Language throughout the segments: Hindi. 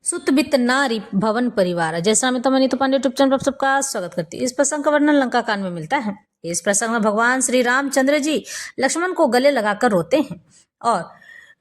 सुत बित नारी भवन परिवार। जैसा मैं तमनी तो पांडे यूट्यूब चैनल पर सबका स्वागत करती हूँ। इस प्रसंग का वर्णन लंका कांड में मिलता है। इस प्रसंग में भगवान श्री रामचंद्र जी लक्ष्मण को गले लगाकर रोते हैं और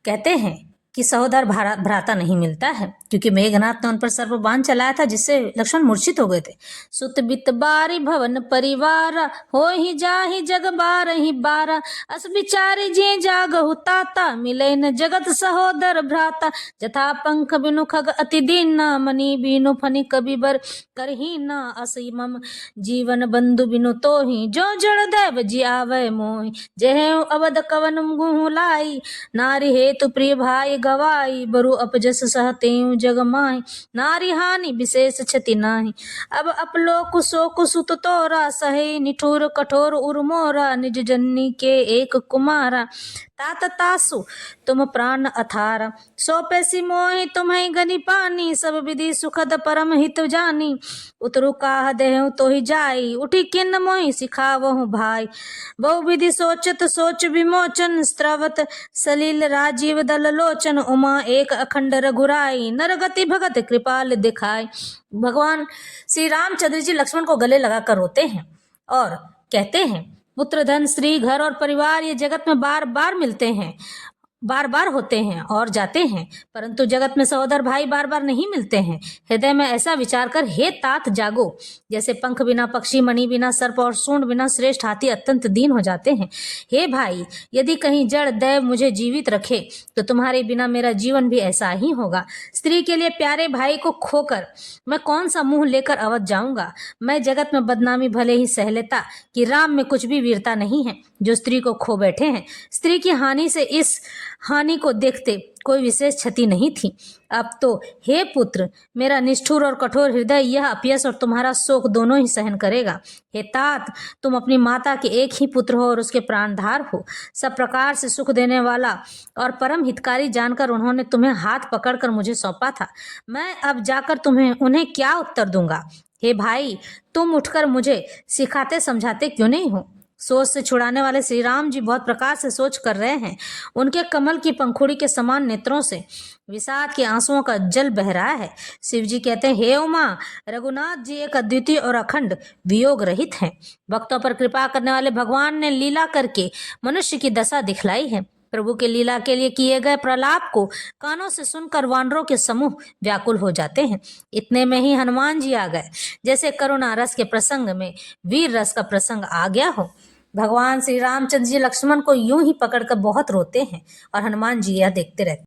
कहते हैं कि सहोदर भ्राता नहीं मिलता है, क्योंकि मेघनाथ ने उन पर सर्प बाण चलाया था, जिससे लक्ष्मण मूर्छित हो गए थे। सुत बित बारी भवन परिवार, हो ही जाहि जग बारहि बारा। अस बिचारे जे जागहु ताता, मिले न जगत सहोदर भ्राता। जथा पंख बिनु खग अति दीना, मणि बिनु फनि कबिबर करहीना। असि मम जीवन बंधु बिनु तोहि, जो जड़ दैव जियावै मोहि। जेहु अवध कवन गुहु लाई, नारी हेतु प्रिय भाई गवाई। बरु अपजस सहतेउ जग माहि, नारी हानि विशेष क्षति नाही। अब अपलोक शोक सुत तोरा, सहे निठुर कठोर उर्मोरा। निज जननी के एक कुमारा, तात तासु तुम प्राण अथारा। सो पैसी मोहि तुम्हें गनि पानी, सब विधि सुखद परम हित जानी। उतरु काह देहु तो ही जाई, उठी किन्न मोहि सिखावहु भाई। बहु विधि सोचत सोच विमोचन, स्त्रवत सलील राजीव दल लोचन। उमा एक अखंड रघुराई, नरगति भगत कृपाल दिखाई। भगवान श्री रामचंद्र जी लक्ष्मण को गले लगाकर रोते हैं और कहते हैं, पुत्र धन स्त्री घर और परिवार ये जगत में बार बार मिलते हैं, बार बार होते हैं और जाते हैं, परंतु जगत में सहोदर भाई बार बार नहीं मिलते हैं। हृदय में ऐसा विचार कर हे तात जागो। जैसे पंख बिना पक्षी, मणि बिना सर्प और सूंड बिना श्रेष्ठ हाथी अत्यंत दीन हो जाते हैं। हे भाई, यदि कहीं जड़ दैव मुझे जीवित रखे तो तुम्हारे बिना मेरा जीवन भी ऐसा ही होगा। स्त्री के लिए प्यारे भाई को खोकर मैं कौन सा मुंह लेकर अवध जाऊंगा। मैं जगत में बदनामी भले ही सह लेता कि राम में कुछ भी वीरता नहीं है, जो स्त्री को खो बैठे हैं। स्त्री की हानि से इस हानि को देखते कोई विशेष क्षति नहीं थी। अब तो हे पुत्र, मेरा निष्ठुर और कठोर हृदय यह अपयश और तुम्हारा शोक दोनों ही सहन करेगा। हे तात, तुम अपनी माता के एक ही पुत्र हो और उसके प्राणधार हो। सब प्रकार से सुख देने वाला और परम हितकारी जानकर उन्होंने तुम्हें हाथ पकड़कर मुझे सौंपा था। मैं अब जाकर उन्हें क्या उत्तर दूंगा। हे भाई, तुम उठकर मुझे सिखाते समझाते क्यों नहीं हो। सोच से छुड़ाने वाले श्री राम जी बहुत प्रकार से सोच कर रहे हैं। उनके कमल की पंखुड़ी के समान नेत्रों से विषाद के आंसुओं का जल बह रहा है। शिव जी कहते हैं, हे उमा, रघुनाथ जी एक अद्वितीय और अखंड वियोग रहित हैं। भक्तों पर कृपा करने वाले भगवान ने लीला करके मनुष्य की दशा दिखलाई है। प्रभु के लीला के लिए किए गए प्रलाप को कानों से सुनकर वानरों के समूह व्याकुल हो जाते हैं। इतने में ही हनुमान जी आ गए, जैसे करुणा रस के प्रसंग में वीर रस का प्रसंग आ गया हो। भगवान श्री रामचंद्र जी लक्ष्मण को यूं ही पकड़कर बहुत रोते हैं और हनुमान जी यह देखते रहते हैं।